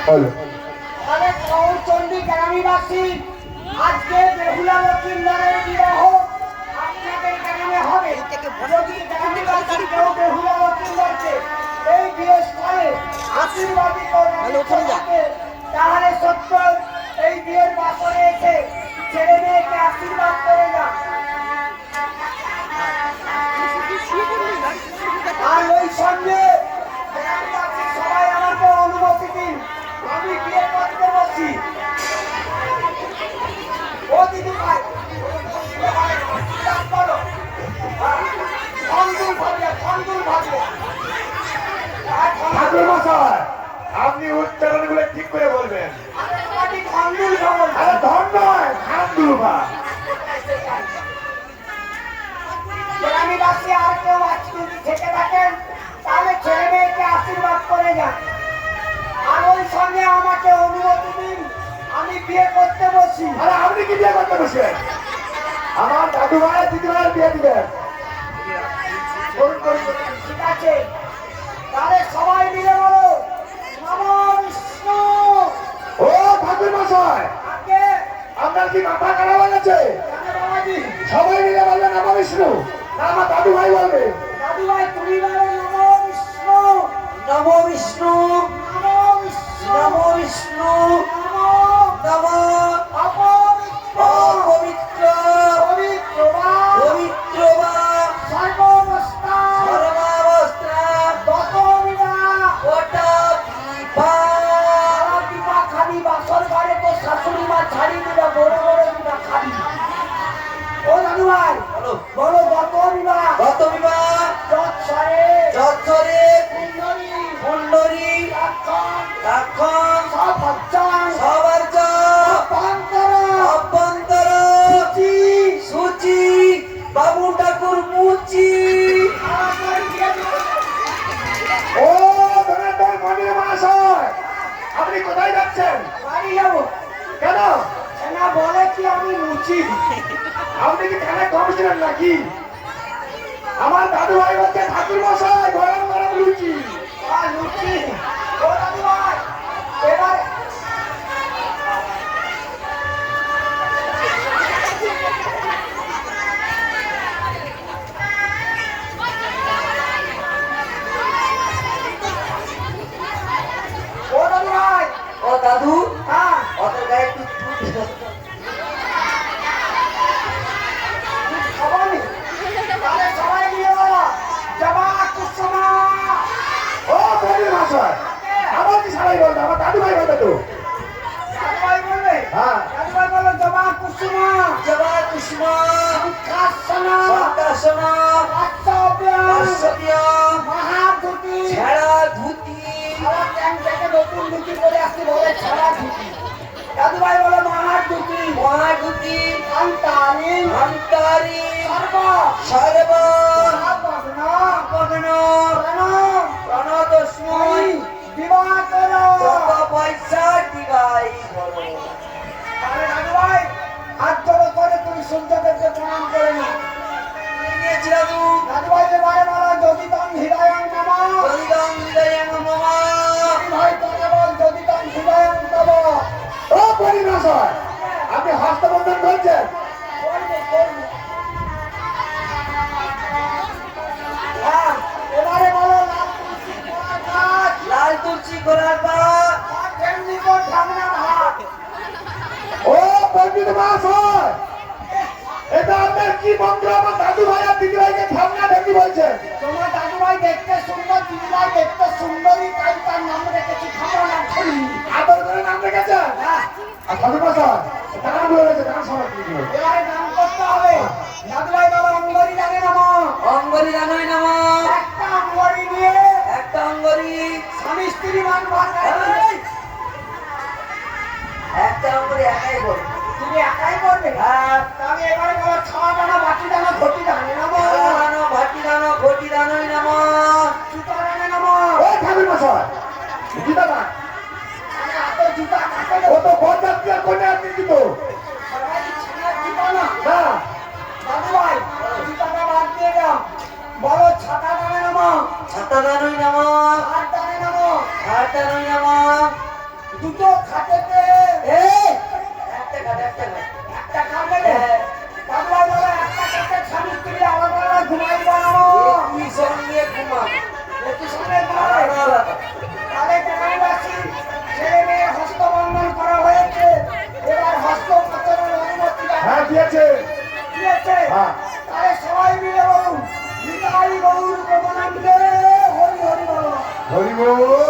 বলো। তাহলে চণ্ডী গ্রামীবাসী আজকে বেহুলা লক্ষ্মীন্দরের বিবাহ আপনাদের গ্রামে হবে। যদি গ্রামীবাসী কেউ বেহুলা লক্ষ্মীন্দরকে এই বিয়ে স্থলে আশীর্বাদিত থাকে তাহলে সত্য এই বিয়ের বাসরে এসে ছেলে মেয়েকে আশীর্বাদ করে যান। আর ওই সঙ্গে গ্রামবাসী সবাই আমাকে অনুমতি দিন, আমি বিয়ে করতে বসি। ও দিদি ভাই বলো, খন্দুল ভাবলে ঠাকুর মশাই, আপনি উচ্চারণগুলো ঠিক করে বলবেন। খন্দুল খবর আরে ধন নয়, খান্দুলবা। গ্রামীবাসী আর কেউ আজকে যদি থেকে থাকেন তাহলে ছেলে মেয়েকে আশীর্বাদ করে যান। আর ওই সঙ্গে আমাকে অনুমতি দিন, আমি বিয়ে করতে বসি। আরে আপনি কি বিয়ে করতে বসবেন? আমার দাদু ভাই দিদি ভাইয়ের বিয়ে দিবেন। ঠিক আছে, তাহলে সবাই মিলে বলো নমো বিষ্ণু। ও ঠাকুর মশাই, আগে আপনার কি মাথা খারাপ হয়ে গেছে? কেন বাবাজি? সবাই মিলে বলবেন নমঃ বিষ্ণু, না আমার দাদু ভাই বলবে? দাদু ভাই তুমি বলো নমো বিষ্ণু। নমো বিষ্ণু নমো বিষ্ণু। নমো বিষ্ণু নমো নমো অপবিত্র পবিত্র পবিত্র বা পবিত্র বা সর্বাবস্থা সর্বাবস্থা দতবিনা ওটা পিপা সারা পিপা খাবি, বাসর ঘরে তো শাশুড়ি মা ছাড়ি দিবা, বড় বড় দিবা খাবি। ও দাদু ভাই বলো বলো দতবিনা গত বিবাহ যৎসরে যৎসরে কুণ্ডলী কুণ্ডলী লক্ষণ লক্ষণ সবজ্জন সবর্জ অভ্যন্তর অভ্যন্তর সূচি সূচি বাবু ঠাকুর মুচি আমাদের দিয়ে দিও। ও ধনাধন মন্দির মহাশয়, আপনি কোথায় যাচ্ছেন? বাড়ি যাবো কেন? না বলে কি আমি মুচি। আপনি কি কানে কম ছিলেন নাকি? আমার দাদু ভাই বলছে ঠাকুর মশাই গরম গরম লুচি। আর লুচি ও দাদু ভাই এবার ও দাদু ভাই ও দাদু হ্যাঁ ওদের গায়ে একটু খবর নেই, তাহলে সবাই নিয়ে বলো জবা কুসুমা। ও মন্দির মহাশয়, আমার কি সবাই বলবে? আমার দাদু ভাই বলবে তো। দাদু ভাই বলবে? হ্যাঁ। দাদু ভাই বলো জবা কুসুমা জবা কুসুমা কাসনা সন্তাসনা কাশ্যপ্যাম কাশ্যপিয়াম মহাধুতি। ছেঁড়া ধুতি আমার ট্যাঙ্ক থেকে নতুন ধুতি পরে আসতে বলে ছাড়া ধুতি। দাদু ভাই বলো মহাধুতি মহাধুতি অন্তারি অন্তরি সর্ব সর্ব সর্বগ্ন ভগ্ন প্রণব প্রণতস্মৈ বিবাহ করো। যত পয়সা দিবাই বলো তাহলে দাদু ভাই হাত জড়ো করে তুমি সূর্যদেবকে প্রণাম করে না। নিয়েছি দাদু দাদু ভাই এবারে বলো যদি তম হৃদয়ং নমঃ। হরিদম হৃদয়ং মম ভাই তোকে বল যদি তম হৃদয়ং তব। ও মন্দির মহাশয়, আপনি হস্তবন্ধন করছেন? করবে করবে। হ্যাঁ এবারে বলো লাল তুলসী গোলাপ গাছ লাল তুলসী গোলাপ বা কাঠের নিকট ঢাকনা ভাত। ও পণ্ডিত মহাশয়, এটা আপনার কি মন্ত্র? আমার দাদু ভাই আর দিদি ভাইকে ঠান্ডা ঢেকি বলছেন। তোমার দাদু ভাই দেখতে সুন্দর, দিদি ভাই দেখতে সুন্দরী, তাই তার নাম রেখেছি খামনা ছড়ি। আদর করে নাম রেখেছেন? আর ঠাকুর মশাই, দান বলে গেছে, দান সমাজ কি দিল? এবারে দান করতে হবে। দাদু ভাই বাবা অঙ্গরি জানে নামা অঙ্গরি জানোই নাম একটা অঙ্গরি নিয়ে একটা অঙ্গরি স্বামী স্ত্রী মান ভাষায় একটা অঙ্গরি একাই বল তুমি একাই করবে। হ্যাঁ তবে এবারে বলো ছাওয়া দানা, বাটি দানা, ঘটি দানে নামো, দানো ভাটি দানো ঘটি দানোই নাম জুতা দানে নামো। ও ঠাকুর মশাই, দিদা না, হাতে জুতা কাটে ও তো বরযাত্রী আর কন্যা আপনি দিত সবাই ছিঁড়ে জুতা না। না। দাদু ভাই জুতাটা বাদ দিয়ে দাও, বলো ছাতা দানে নামো, ছাতা দানোই নাম হাত দানে নামো, হাত দানোই নাম দুটো খাটেতে একটা খাট একটা খাট একটা খাটে পাগলা বলে একটা খাটে স্বামী স্ত্রী আলাদা আলাদা ঘুমাই বানাবো তুই সঙ্গে ঘুমা একটু সঙ্গে ঘুমাবে তাহলে গ্রামবাসী ছেলে মেয়ে হস্তবন্ধন করা হয়েছে এবার হস্ত পাচারের অনুমতি হ্যাঁ দিয়েছে দিয়েছে হ্যাঁ। তাহলে সবাই মিলে বলুন নিতাই গৌর গোপনান্দে হরি হরি বলো হরি বল